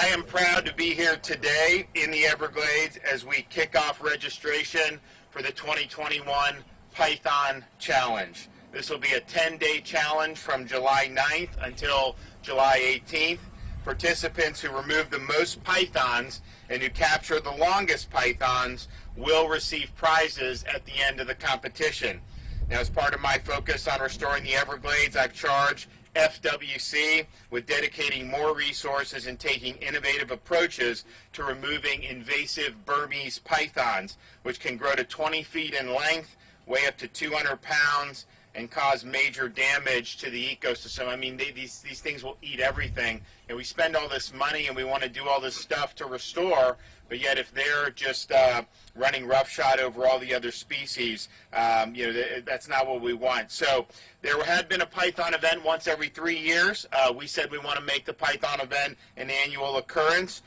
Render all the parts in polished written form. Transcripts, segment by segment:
I am proud to be here today in the Everglades as we kick off registration for the 2021 Python Challenge. This will be a 10-day challenge from July 9th until July 18th. Participants who remove the most pythons and who capture the longest pythons will receive prizes at the end of the competition. Now, as part of my focus on restoring the Everglades, I've charged FWC with dedicating more resources and taking innovative approaches to removing invasive Burmese pythons, which can grow to 20 feet in length, weigh up to 200 pounds, and cause major damage to the ecosystem. I mean, these things will eat everything. And we spend all this money and we want to do all this stuff to restore, but yet if they're just running roughshod over all the other species, that's not what we want. So there had been a python event once every 3 years. We said we want to make the python event an annual occurrence.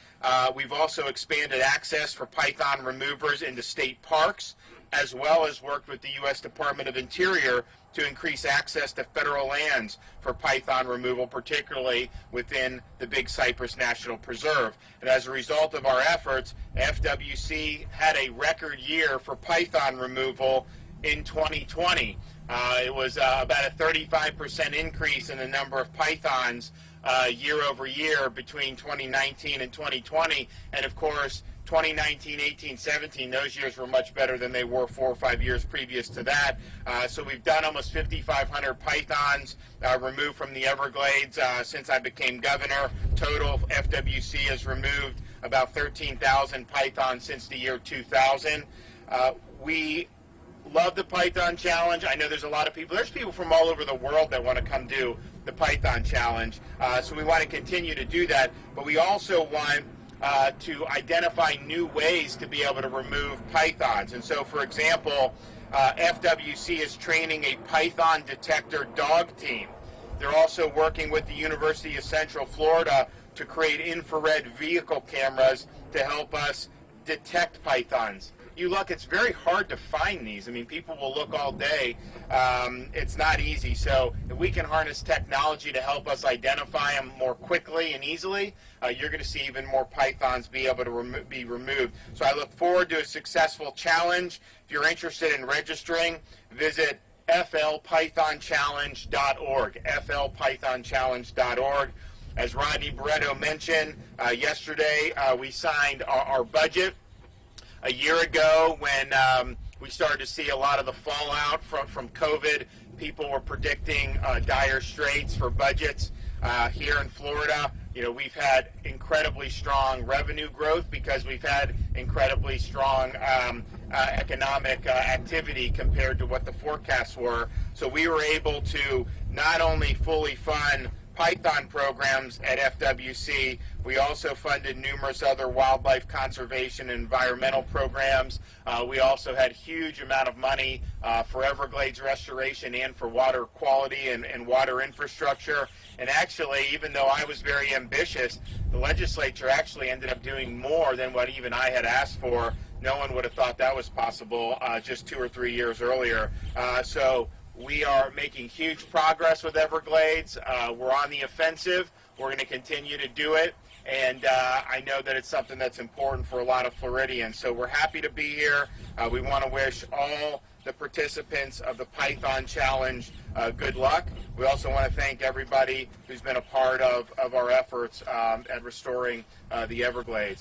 We've also expanded access for python removers into state parks, as well as worked with the U.S. Department of Interior to increase access to federal lands for python removal, particularly within the Big Cypress National Preserve. And as a result of our efforts, FWC had a record year for python removal in 2020. It was about a 35% increase in the number of pythons year over year between 2019 and 2020. And of course, 2019, 18, 17, those years were much better than they were 4 or 5 years previous to that. So we've done almost 5,500 pythons removed from the Everglades since I became governor. Total FWC has removed about 13,000 pythons since the year 2000. We love the Python Challenge. I know there's a lot of people. There's people from all over the world that want to come do the Python Challenge. So we want to continue to do that. But we also want to identify new ways to be able to remove pythons. And so, for example, FWC is training a python detector dog team. They're also working with the University of Central Florida to create infrared vehicle cameras to help us detect pythons. You look, it's very hard to find these. I mean, people will look all day. It's not easy. So if we can harness technology to help us identify them more quickly and easily, you're going to see even more pythons be able to be removed. So I look forward to a successful challenge. If you're interested in registering, visit flpythonchallenge.org, flpythonchallenge.org. As Rodney Barreto mentioned, yesterday we signed our budget. A year ago, when we started to see a lot of the fallout from COVID, people were predicting dire straits for budgets here in Florida. You know, we've had incredibly strong revenue growth because we've had incredibly strong economic activity compared to what the forecasts were. So we were able to not only fully fund Python programs at FWC, we also funded numerous other wildlife conservation and environmental programs. We also had huge amount of money for Everglades restoration and for water quality and water infrastructure. And actually, even though I was very ambitious, the legislature actually ended up doing more than what even I had asked for. No one would have thought that was possible just 2 or 3 years earlier. So we are making huge progress with Everglades. We're on the offensive. We're going to continue to do it. And I know that it's something that's important for a lot of Floridians. So we're happy to be here. We want to wish all the participants of the Python Challenge good luck. We also want to thank everybody who's been a part of our efforts at restoring the Everglades.